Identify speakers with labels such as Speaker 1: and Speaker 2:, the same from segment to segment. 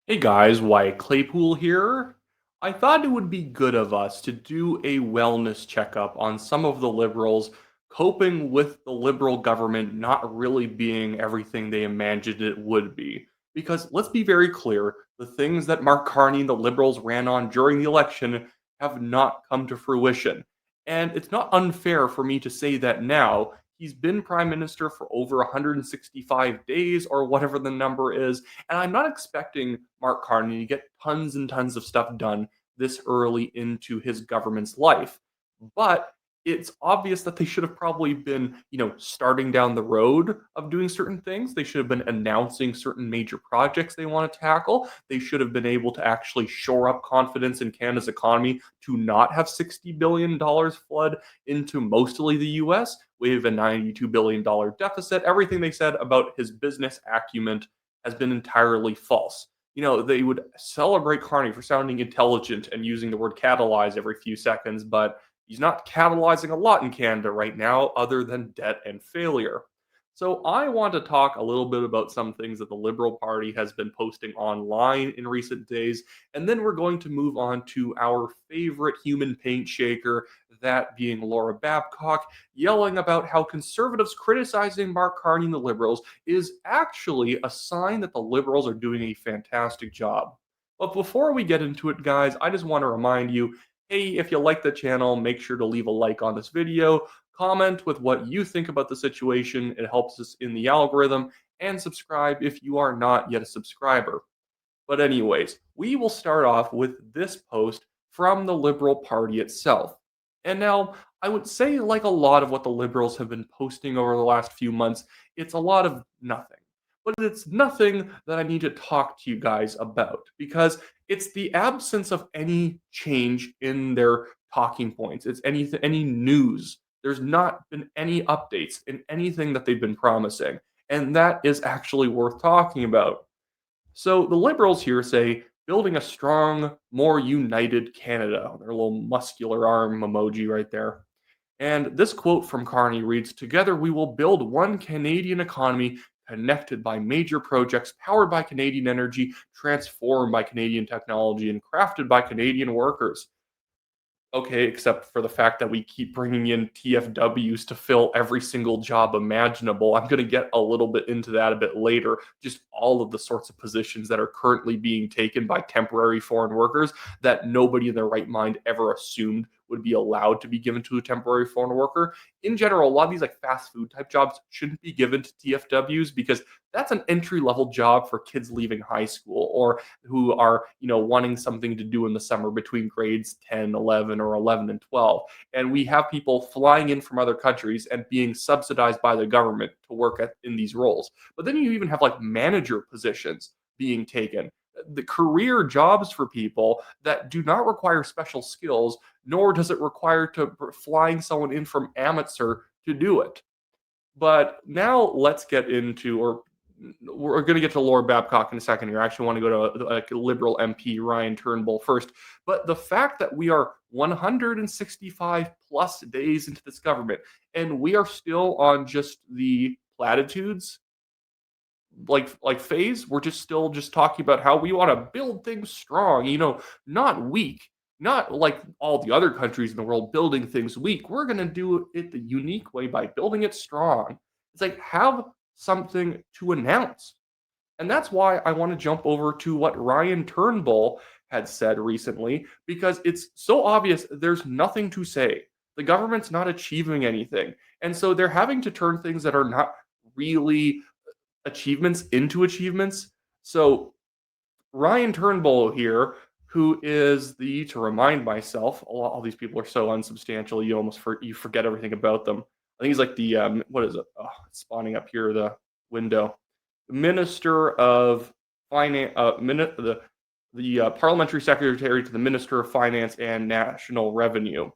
Speaker 1: Hey guys, Wyatt Claypool here. I thought it would be good of us to do a wellness checkup on some of the liberals coping with the liberal government not really being everything they imagined it would be. Because let's be very clear, the things that Mark Carney and the liberals ran on during the election have not come to fruition. And it's not unfair for me to say that now. He's been prime minister for over 165 days or whatever the number is, and I'm not expecting Mark Carney to get tons and tons of stuff done this early into his government's life. But it's obvious that they should have probably been, starting down the road of doing certain things. They should have been announcing certain major projects they want to tackle. They should have been able to actually shore up confidence in Canada's economy to not have $60 billion flood into mostly the US. We have a $92 billion deficit. Everything they said about his business acumen has been entirely false. They would celebrate Carney for sounding intelligent and using the word catalyze every few seconds, but he's not catalyzing a lot in Canada right now other than debt and failure. So I want to talk a little bit about some things that the Liberal Party has been posting online in recent days, and then we're going to move on to our favorite human paint shaker, that being Laura Babcock, yelling about how conservatives criticizing Mark Carney and the Liberals is actually a sign that the Liberals are doing a fantastic job. But before we get into it, guys, I just want to remind you, hey, if you like the channel, make sure to leave a like on this video, comment with what you think about the situation. It helps us in the algorithm, and subscribe if you are not yet a subscriber. But anyways, we will start off with this post from the Liberal Party itself. And now, I would say, like a lot of what the Liberals have been posting over the last few months, it's a lot of nothing. But it's nothing that I need to talk to you guys about, because it's the absence of any change in their talking points. It's any news. There's not been any updates in anything that they've been promising. And that is actually worth talking about. So the Liberals here say building a strong, more united Canada. Their little muscular arm emoji right there. And this quote from Carney reads, "Together we will build one Canadian economy connected by major projects, powered by Canadian energy, transformed by Canadian technology, and crafted by Canadian workers." Okay, except for the fact that we keep bringing in TFWs to fill every single job imaginable. I'm going to get a little bit into that a bit later. Just all of the sorts of positions that are currently being taken by temporary foreign workers that nobody in their right mind ever assumed would be allowed to be given to a temporary foreign worker. In general, a lot of these like fast food type jobs shouldn't be given to TFWs, because that's an entry level job for kids leaving high school, or who are, wanting something to do in the summer between grades 10, 11, or 11 and 12. And we have people flying in from other countries and being subsidized by the government to work in these roles. But then you even have like manager positions being taken, the career jobs for people that do not require special skills, nor does it require to flying someone in from amateur to do it. But now let's get into, or we're going to get to Laura Babcock in a second here. I actually want to go to like Liberal MP Ryan Turnbull first. But the fact that we are 165 plus days into this government and we are still on just the platitudes like phase, we're just still just talking about how we want to build things strong, not weak, not like all the other countries in the world building things weak. We're going to do it the unique way by building it strong. It's like, have something to announce. And that's why I want to jump over to what Ryan Turnbull had said recently, because it's so obvious there's nothing to say. The government's not achieving anything. And so they're having to turn things that are not really achievements into achievements. So Ryan Turnbull here, who is to remind myself, all these people are so unsubstantial, you almost you forget everything about them. I think he's like the what is it? Oh, it's spawning up here the window. Minister of Finance, the parliamentary secretary to the Minister of Finance and National Revenue,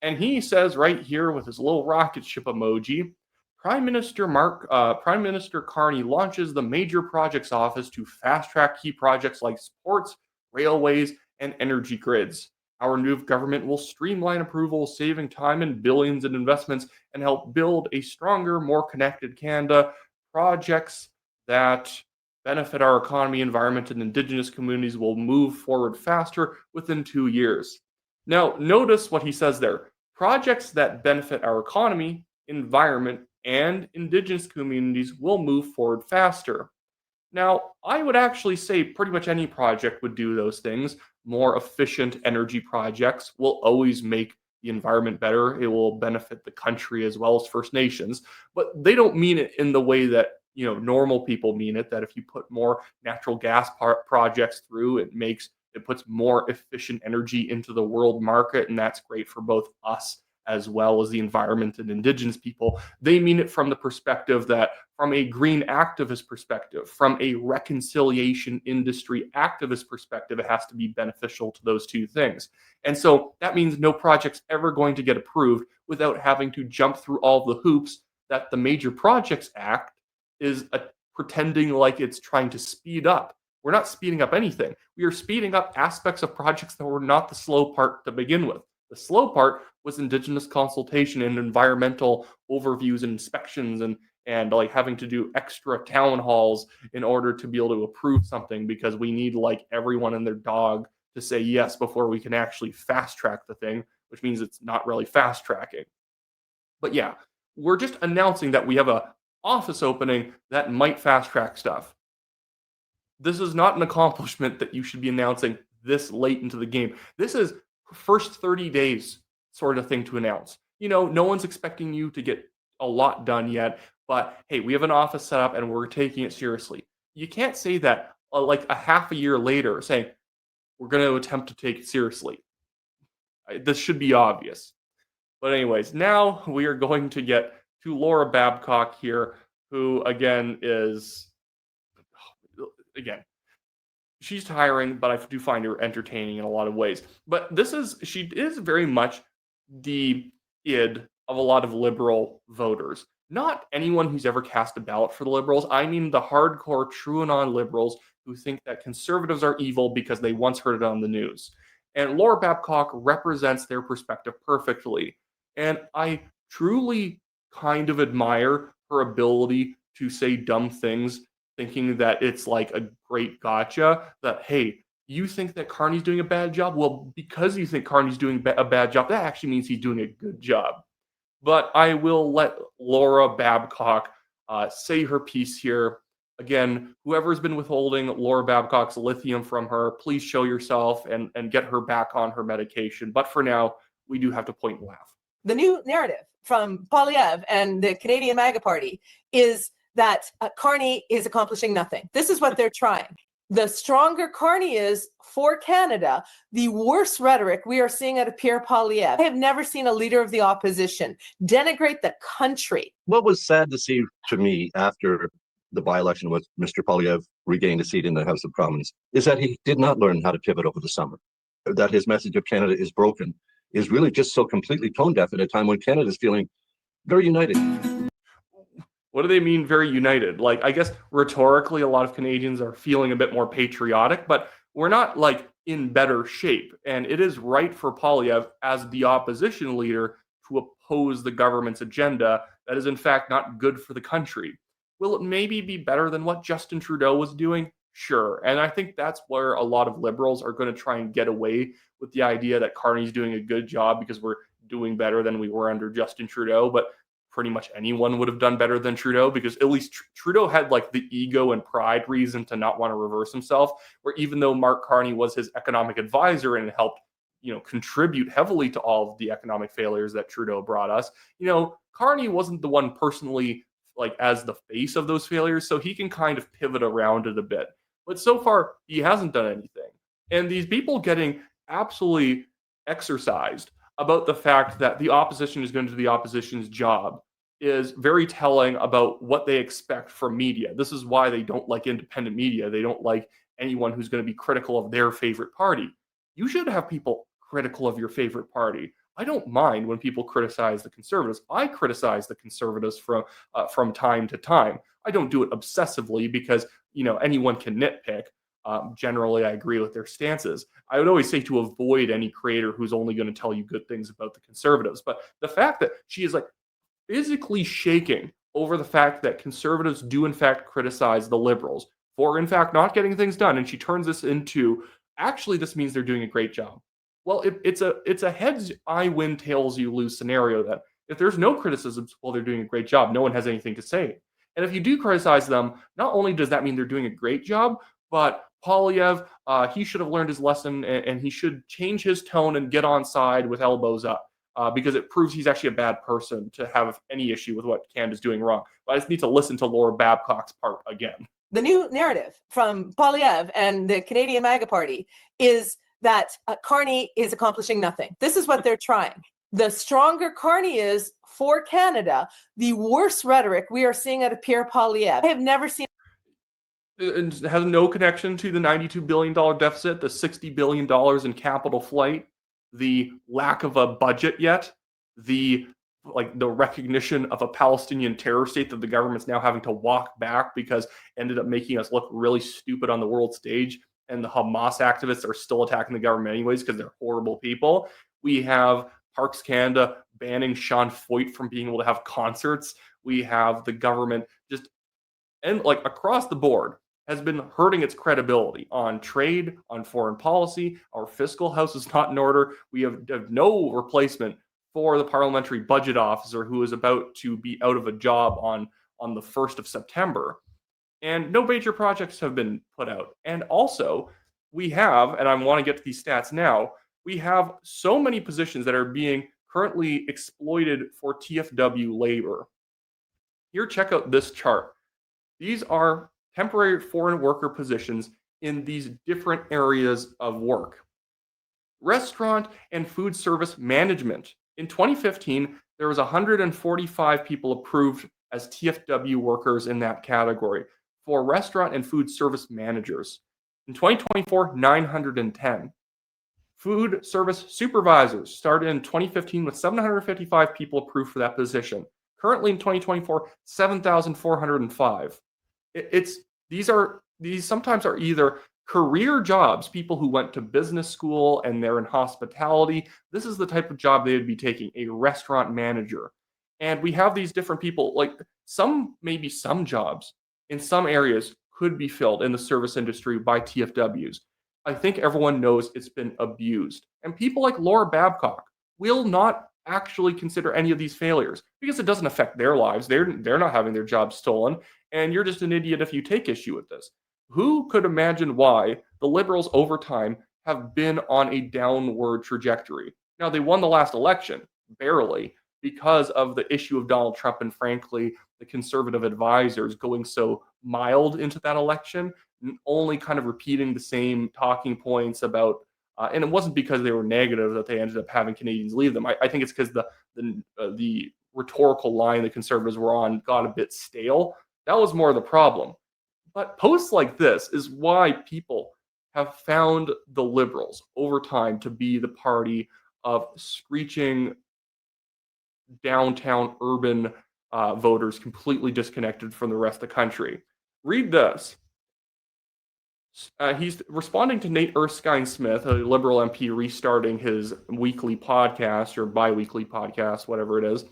Speaker 1: and he says right here with his little rocket ship emoji, Prime Minister Carney launches the Major Projects Office to fast-track key projects like sports, railways, and energy grids. Our new government will streamline approvals, saving time and billions in investments, and help build a stronger, more connected Canada. Projects that benefit our economy, environment, and indigenous communities will move forward faster within 2 years. Now, notice what he says there. Projects that benefit our economy, environment, and indigenous communities will move forward faster. Now, I would actually say pretty much any project would do those things. More efficient energy projects will always make the environment better. It will benefit the country as well as First Nations, but they don't mean it in the way that normal people mean it. That if you put more natural gas projects through, it puts more efficient energy into the world market, and that's great for both us as well as the environment and indigenous people. They mean it from the perspective that, from a green activist perspective, from a reconciliation industry activist perspective, it has to be beneficial to those two things. And so that means no project's ever going to get approved without having to jump through all the hoops that the Major Projects Act is pretending like it's trying to speed up. We're not speeding up anything. We are speeding up aspects of projects that were not the slow part to begin with. The slow part was indigenous consultation and environmental overviews and inspections and like having to do extra town halls in order to be able to approve something, because we need like everyone and their dog to say yes before we can actually fast track the thing, which means it's not really fast tracking. But yeah, we're just announcing that we have a office opening that might fast track stuff. This is not an accomplishment that you should be announcing this late into the game. This is first 30 days sort of thing to announce. No one's expecting you to get a lot done yet, but hey, we have an office set up and we're taking it seriously. You can't say that like a half a year later saying we're going to attempt to take it seriously. This should be obvious. But anyways, now we are going to get to Laura Babcock here, who again, she's tiring, but I do find her entertaining in a lot of ways. But she is very much the id of a lot of liberal voters. Not anyone who's ever cast a ballot for the Liberals. I mean the hardcore true and non-liberals who think that conservatives are evil because they once heard it on the news. And Laura Babcock represents their perspective perfectly. And I truly kind of admire her ability to say dumb things, thinking that it's like a great gotcha, that, hey, you think that Carney's doing a bad job? Well, because you think Carney's doing a bad job, that actually means he's doing a good job. But I will let Laura Babcock say her piece here. Again, whoever's been withholding Laura Babcock's lithium from her, please show yourself and get her back on her medication. But for now, we do have to point and laugh.
Speaker 2: The new narrative from Poilievre and the Canadian MAGA Party is that Carney is accomplishing nothing. This is what they're trying. The stronger Carney is for Canada, the worse rhetoric we are seeing out of Pierre Poilievre. I have never seen a leader of the opposition denigrate the country.
Speaker 3: What was sad to see to me after the by-election with Mr. Poilievre regained a seat in the House of Commons is that he did not learn how to pivot over the summer. That his message of Canada is broken is really just so completely tone deaf at a time when Canada is feeling very united.
Speaker 1: What do they mean very united? Like, I guess rhetorically, a lot of Canadians are feeling a bit more patriotic, but we're not like in better shape. And it is right for Poilievre as the opposition leader to oppose the government's agenda that is in fact not good for the country. Will it maybe be better than what Justin Trudeau was doing? Sure. And I think that's where a lot of liberals are going to try and get away with the idea that Carney's doing a good job because we're doing better than we were under Justin Trudeau. But pretty much anyone would have done better than Trudeau, because at least Trudeau had like the ego and pride reason to not want to reverse himself, where even though Mark Carney was his economic advisor and helped, contribute heavily to all of the economic failures that Trudeau brought us, Carney wasn't the one personally like as the face of those failures, so he can kind of pivot around it a bit. But so far, he hasn't done anything. And these people getting absolutely exercised about the fact that the opposition is going to do the opposition's job is very telling about what they expect from media. This is why they don't like independent media. They don't like anyone who's going to be critical of their favorite party. You should have people critical of your favorite party. I don't mind when people criticize the Conservatives. I criticize the Conservatives from time to time. I don't do it obsessively because, anyone can nitpick. Generally, I agree with their stances. I would always say to avoid any creator who's only going to tell you good things about the Conservatives. But the fact that she is like physically shaking over the fact that Conservatives do in fact criticize the Liberals, for, in fact, not getting things done. And she turns this into, actually, this means they're doing a great job. Well, it's a heads I win, tails you lose scenario that if there's no criticisms while they're doing a great job, no one has anything to say. And if you do criticize them, not only does that mean they're doing a great job, but Polyev, he should have learned his lesson and he should change his tone and get on side with elbows up because it proves he's actually a bad person to have any issue with what Canada's doing wrong. But I just need to listen to Laura Babcock's part again.
Speaker 2: The new narrative from Polyev and the Canadian MAGA Party is that Carney is accomplishing nothing. This is what they're trying. The stronger Carney is for Canada, the worse rhetoric we are seeing out of Pierre Polyev. I have never seen.
Speaker 1: It has no connection to the $92 billion deficit, the $60 billion in capital flight, the lack of a budget yet, the recognition of a Palestinian terror state that the government's now having to walk back because ended up making us look really stupid on the world stage. And the Hamas activists are still attacking the government anyways because they're horrible people. We have Parks Canada banning Sean Foyt from being able to have concerts. We have the government just, and across the board, has been hurting its credibility on trade, on foreign policy. Our fiscal house is not in order. We have no replacement for the parliamentary budget officer who is about to be out of a job on the 1st of September. And no major projects have been put out. And also, we have, and I want to get to these stats now, we have so many positions that are being currently exploited for TFW labor. Here, check out this chart. These are temporary foreign worker positions in these different areas of work. Restaurant and food service management. In 2015, there was 145 people approved as TFW workers in that category for restaurant and food service managers. In 2024, 910. Food service supervisors started in 2015 with 755 people approved for that position. Currently in 2024, 7,405. These sometimes are either career jobs, people who went to business school and they're in hospitality. This is the type of job they would be taking, a restaurant manager. And we have these different people, maybe some jobs in some areas could be filled in the service industry by TFWs. I think everyone knows it's been abused. And people like Laura Babcock will not actually consider any of these failures because it doesn't affect their lives. They're not having their jobs stolen. And you're just an idiot if you take issue with this. Who could imagine why the Liberals over time have been on a downward trajectory? Now, they won the last election, barely, because of the issue of Donald Trump and, frankly, the conservative advisors going so mild into that election, only kind of repeating the same talking points about, and it wasn't because they were negative that they ended up having Canadians leave them. I think it's because the rhetorical line the conservatives were on got a bit stale. That was more the problem. But posts like this is why people have found the Liberals over time to be the party of screeching downtown urban voters completely disconnected from the rest of the country. Read this. He's responding to Nate Erskine-Smith, a Liberal MP restarting his weekly podcast or bi-weekly podcast, whatever it is.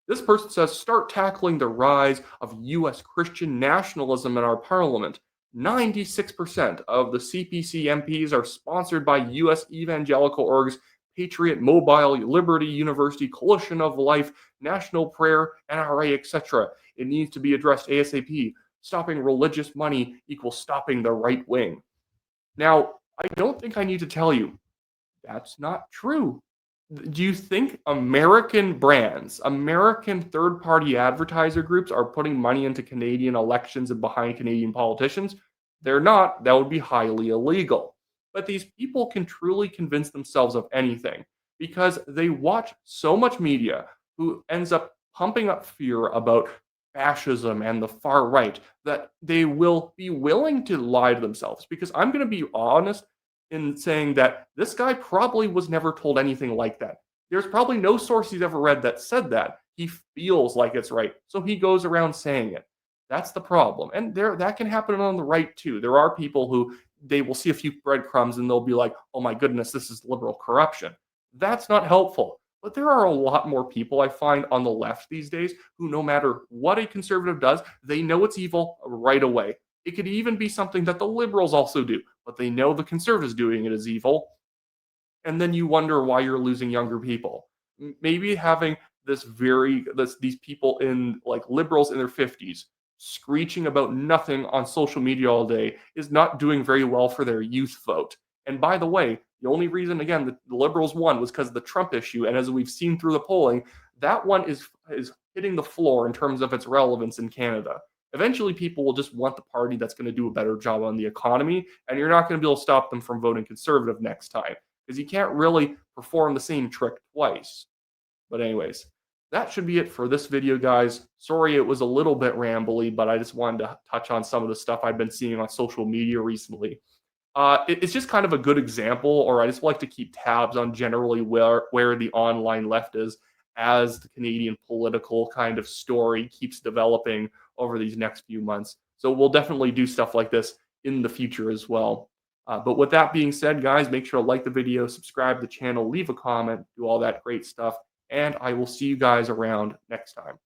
Speaker 1: This person says, start tackling the rise of U.S. Christian nationalism in our parliament. 96% of the CPC MPs are sponsored by U.S. evangelical orgs, Patriot, Mobile, Liberty University, Coalition of Life, National Prayer, NRA, etc. It needs to be addressed ASAP. Stopping religious money equals stopping the right wing. Now, I don't think I need to tell you that's not true. Do you think American brands, American third-party advertiser groups are putting money into Canadian elections and behind Canadian politicians? They're not. That would be highly illegal. But these people can truly convince themselves of anything because they watch so much media who ends up pumping up fear about fascism and the far right that they will be willing to lie to themselves. Because I'm going to be honest in saying that this guy probably was never told anything like that. There's probably no source he's ever read that said that. He feels like it's right, so he goes around saying it. That's the problem. And that can happen on the right too. There are people who they will see a few breadcrumbs and they'll be like, oh my goodness, this is liberal corruption. That's not helpful. But there are a lot more people I find on the left these days who no matter what a conservative does, they know it's evil right away. It could even be something that the Liberals also do, but they know the Conservatives doing it is evil. And then you wonder why you're losing younger people. Maybe having these people in like liberals in their 50s screeching about nothing on social media all day is not doing very well for their youth vote. And by the way, the only reason again the liberals won was because of the Trump issue. And as we've seen through the polling, that one is hitting the floor in terms of its relevance in Canada. Eventually, people will just want the party that's going to do a better job on the economy, and you're not going to be able to stop them from voting conservative next time because you can't really perform the same trick twice. But anyways, that should be it for this video, guys. Sorry it was a little bit rambly, but I just wanted to touch on some of the stuff I've been seeing on social media recently. It's just kind of a good example, or I just like to keep tabs on generally where the online left is as the Canadian political kind of story keeps developing over these next few months. So we'll definitely do stuff like this in the future as well. But with that being said, guys, make sure to like the video, subscribe to the channel, leave a comment, do all that great stuff, and I will see you guys around next time.